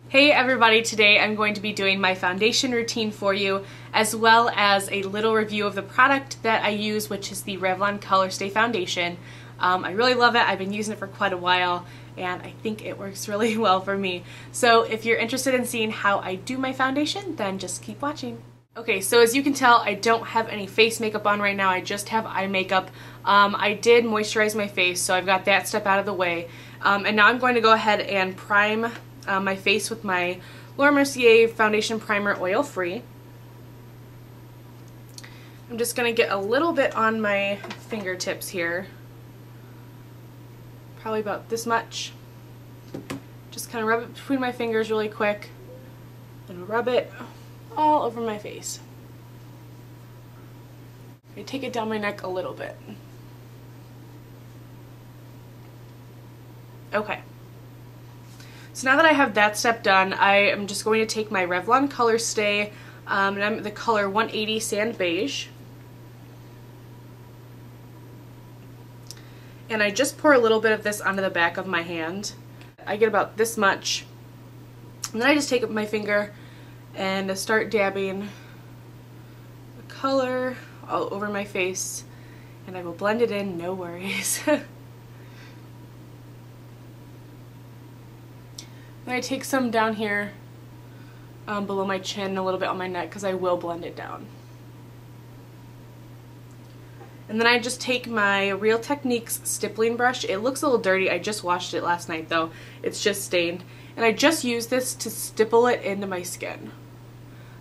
Hey everybody, today I'm going to be doing my foundation routine for you, as well as a little review of the product that I use, which is the Revlon ColorStay foundation. I really love it. I've been using it for quite a while and I think it works really well for me. So if you're interested in seeing how I do my foundation, then just keep watching. Okay, so as you can tell, I don't have any face makeup on right now. I just have eye makeup. I did moisturize my face, so I've got that step out of the way. And now I'm going to go ahead and prime my face with my Mercier Foundation Primer Oil Free. I'm just going to get a little bit on my fingertips here. Probably about this much. Just kind of rub it between my fingers really quick and rub it all over my face. I take it down my neck a little bit. Okay. So now that I have that step done, I am just going to take my Revlon ColorStay, and I'm the color 180 Sand Beige. And I just pour a little bit of this onto the back of my hand. I get about this much. And then I just take up my finger and start dabbing the color all over my face. And I will blend it in, no worries. And I take some down here below my chin, a little bit on my neck, because I will blend it down. And then I just take my Real Techniques stippling brush. It looks a little dirty. I just washed it last night though. It's just stained. And I just use this to stipple it into my skin.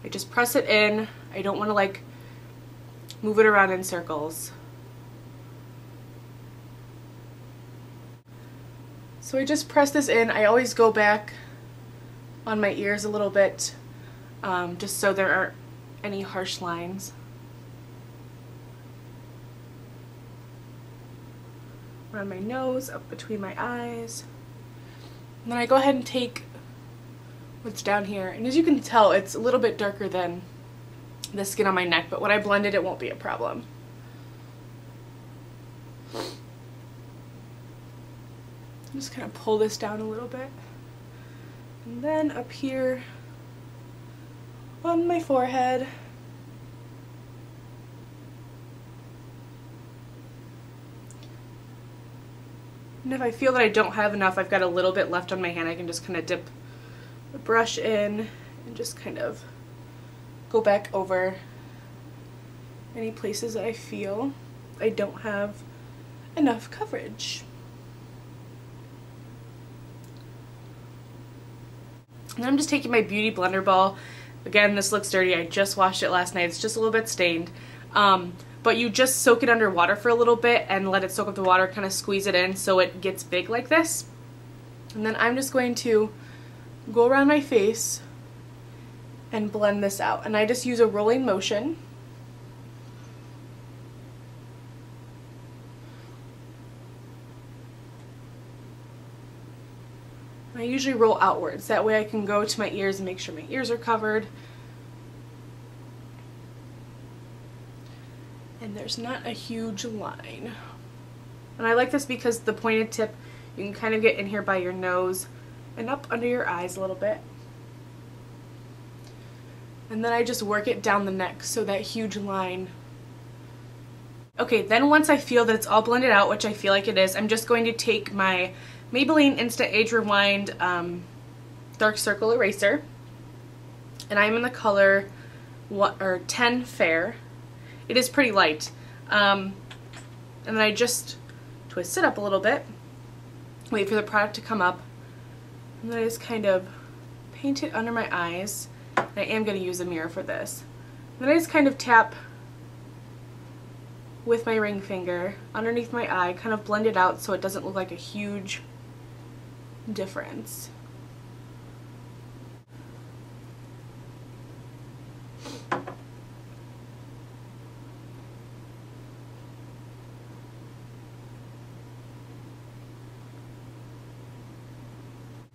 I just press it in. I don't want to like move it around in circles. So I just press this in. I always go back on my ears a little bit, just so there aren't any harsh lines. Around my nose, up between my eyes. And then I go ahead and take what's down here. And as you can tell, it's a little bit darker than the skin on my neck, but when I blend it, it won't be a problem. Just kind of pull this down a little bit. And then up here on my forehead. And if I feel that I don't have enough, I've got a little bit left on my hand, I can just kind of dip the brush in and just kind of go back over any places that I feel I don't have enough coverage. And then I'm just taking my Beauty Blender Ball. Again, this looks dirty. I just washed it last night. It's just a little bit stained. But you just soak it under water for a little bit and let it soak up the water, kind of squeeze it in so it gets big like this. And then I'm just going to go around my face and blend this out. And I just use a rolling motion. I usually roll outwards, that way I can go to my ears and make sure my ears are covered. And there's not a huge line. And I like this because the pointed tip, you can kind of get in here by your nose and up under your eyes a little bit. And then I just work it down the neck, so that huge line. Okay, then once I feel that it's all blended out, which I feel like it is, I'm just going to take my Maybelline Instant Age Rewind Dark Circle Eraser, and I'm in the color 10 Fair. It is pretty light, and then I just twist it up a little bit, wait for the product to come up, and then I just kind of paint it under my eyes. And I am going to use a mirror for this. And then I just kind of tap with my ring finger underneath my eye, kind of blend it out so it doesn't look like a huge difference.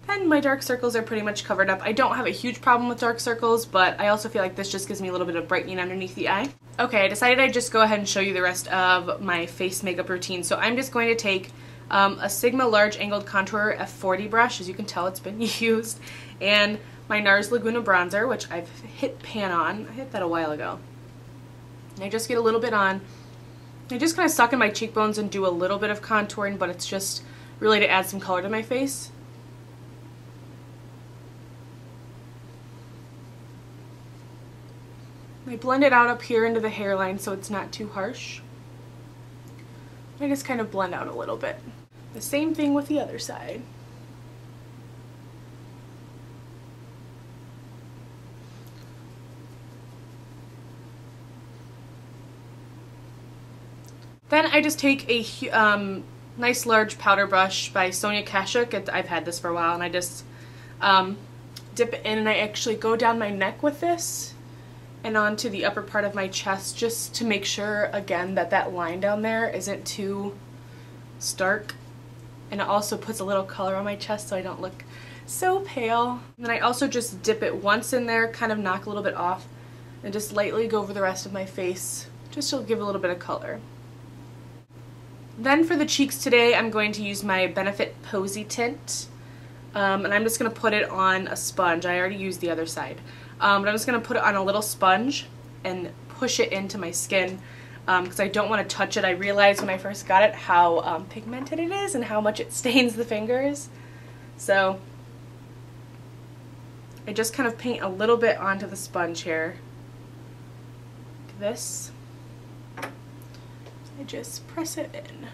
And my dark circles are pretty much covered up. I don't have a huge problem with dark circles, but I also feel like this just gives me a little bit of brightening underneath the eye. Okay, I decided I'd just go ahead and show you the rest of my face makeup routine. So I'm just going to take a Sigma Large Angled Contour F40 brush, as you can tell it's been used, and my NARS Laguna bronzer, which I've hit pan on. I hit that a while ago. And I just get a little bit on. I just kind of suck in my cheekbones and do a little bit of contouring, but it's just really to add some color to my face. I blend it out up here into the hairline so it's not too harsh. I just kind of blend out a little bit. The same thing with the other side. Then I just take a nice large powder brush by Sonia Kashuk. I've had this for a while, and I just dip it in, and I actually go down my neck with this and onto the upper part of my chest, just to make sure, again, that that line down there isn't too stark. And it also puts a little color on my chest so I don't look so pale. And then I also just dip it once in there, kind of knock a little bit off, and just lightly go over the rest of my face, just to give a little bit of color. Then for the cheeks today, I'm going to use my Benefit Posie tint, and I'm just going to put it on a sponge. I already used the other side, but I'm just going to put it on a little sponge and push it into my skin because I don't want to touch it. I realized when I first got it how pigmented it is and how much it stains the fingers. So I just kind of paint a little bit onto the sponge here, like this. I just press it in.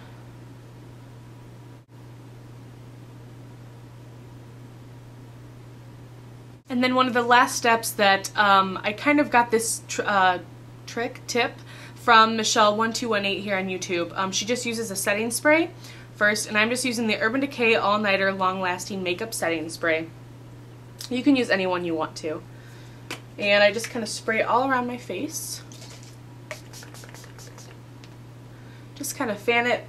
And then one of the last steps that I kind of got this tip from Michelle1218 here on YouTube. She just uses a setting spray first, and I'm just using the Urban Decay All Nighter Long Lasting Makeup Setting Spray. You can use any one you want to. And I just kind of spray it all around my face. Just kind of fan it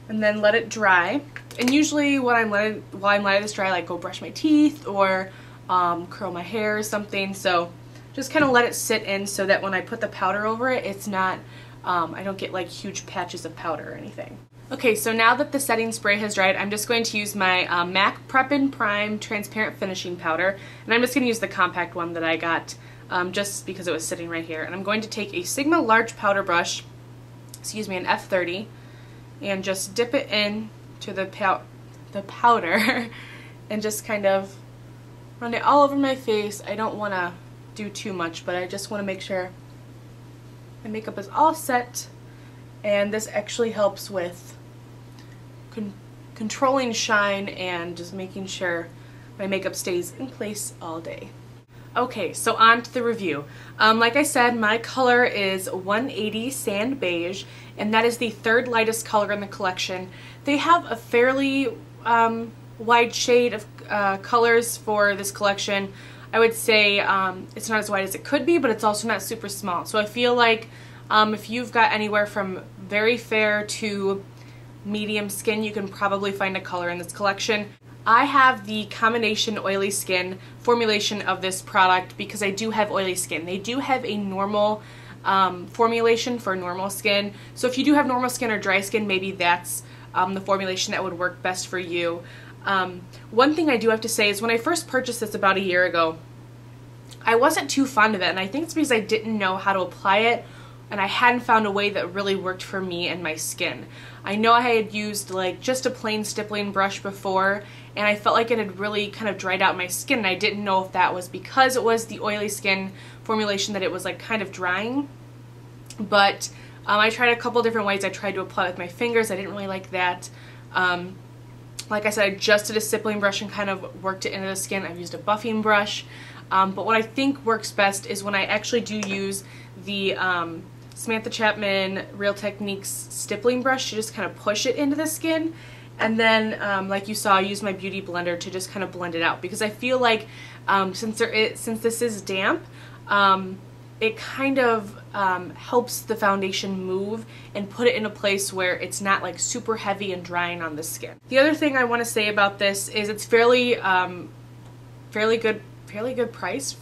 and then let it dry. And usually while I'm letting this dry, I like go brush my teeth or curl my hair or something. So just kind of let it sit in so that when I put the powder over it, it's not, I don't get like huge patches of powder or anything. Okay, so now that the setting spray has dried, I'm just going to use my MAC Prep and Prime Transparent Finishing Powder. And I'm just going to use the compact one that I got just because it was sitting right here. And I'm going to take a Sigma Large Powder Brush, excuse me, an F30, and just dip it in to the powder and just kind of run it all over my face. I don't want to do too much, but I just want to make sure my makeup is all set, and this actually helps with controlling shine and just making sure my makeup stays in place all day. Okay, so on to the review. Like I said, my color is 180 Sand Beige, and that is the third lightest color in the collection. They have a fairly wide shade of colors for this collection. I would say it's not as wide as it could be, but it's also not super small. So I feel like if you've got anywhere from very fair to medium skin, you can probably find a color in this collection. I have the combination oily skin formulation of this product because I do have oily skin. They do have a normal formulation for normal skin. So if you do have normal skin or dry skin, maybe that's the formulation that would work best for you. One thing I do have to say is when I first purchased this about a year ago, I wasn't too fond of it, and I think it's because I didn't know how to apply it, and I hadn't found a way that really worked for me and my skin. I know I had used like just a plain stippling brush before, and I felt like it had really kind of dried out my skin, and I didn't know if that was because it was the oily skin formulation that it was like kind of drying. But I tried a couple different ways. I tried to apply it with my fingers. I didn't really like that. Like I said, I just did a stippling brush and kind of worked it into the skin. I've used a buffing brush. But what I think works best is when I actually do use the Samantha Chapman Real Techniques stippling brush to just kind of push it into the skin. And then, like you saw, I use my Beauty Blender to just kind of blend it out. Because I feel like since this is damp, it kind of helps the foundation move and put it in a place where it's not like super heavy and drying on the skin. The other thing I want to say about this is it's fairly good price.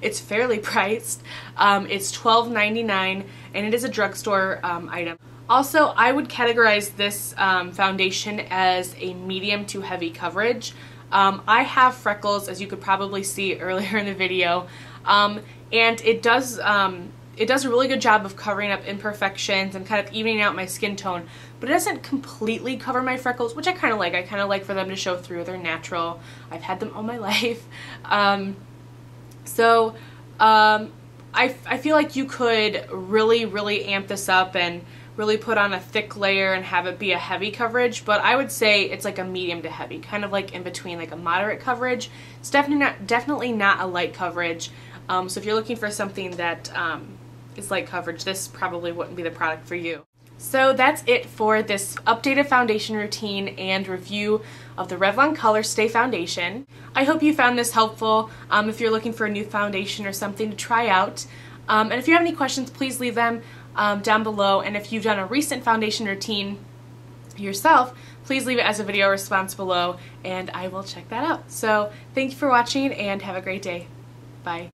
It's fairly priced. It's $12.99, and it is a drugstore item. Also, I would categorize this foundation as a medium to heavy coverage. I have freckles, as you could probably see earlier in the video, and it does a really good job of covering up imperfections and kind of evening out my skin tone, but it doesn't completely cover my freckles, which I kind of like. I kind of like for them to show through. They're natural. I've had them all my life. I feel like you could really amp this up and really put on a thick layer and have it be a heavy coverage, but I would say it's like a medium to heavy, kind of like in between, like a moderate coverage. It's definitely not a light coverage. So if you're looking for something that is light coverage, this probably wouldn't be the product for you. So that's it for this updated foundation routine and review of the Revlon ColorStay foundation. I hope you found this helpful if you're looking for a new foundation or something to try out. And if you have any questions, please leave them down below. And if you've done a recent foundation routine yourself, please leave it as a video response below and I will check that out. So thank you for watching and have a great day. Bye.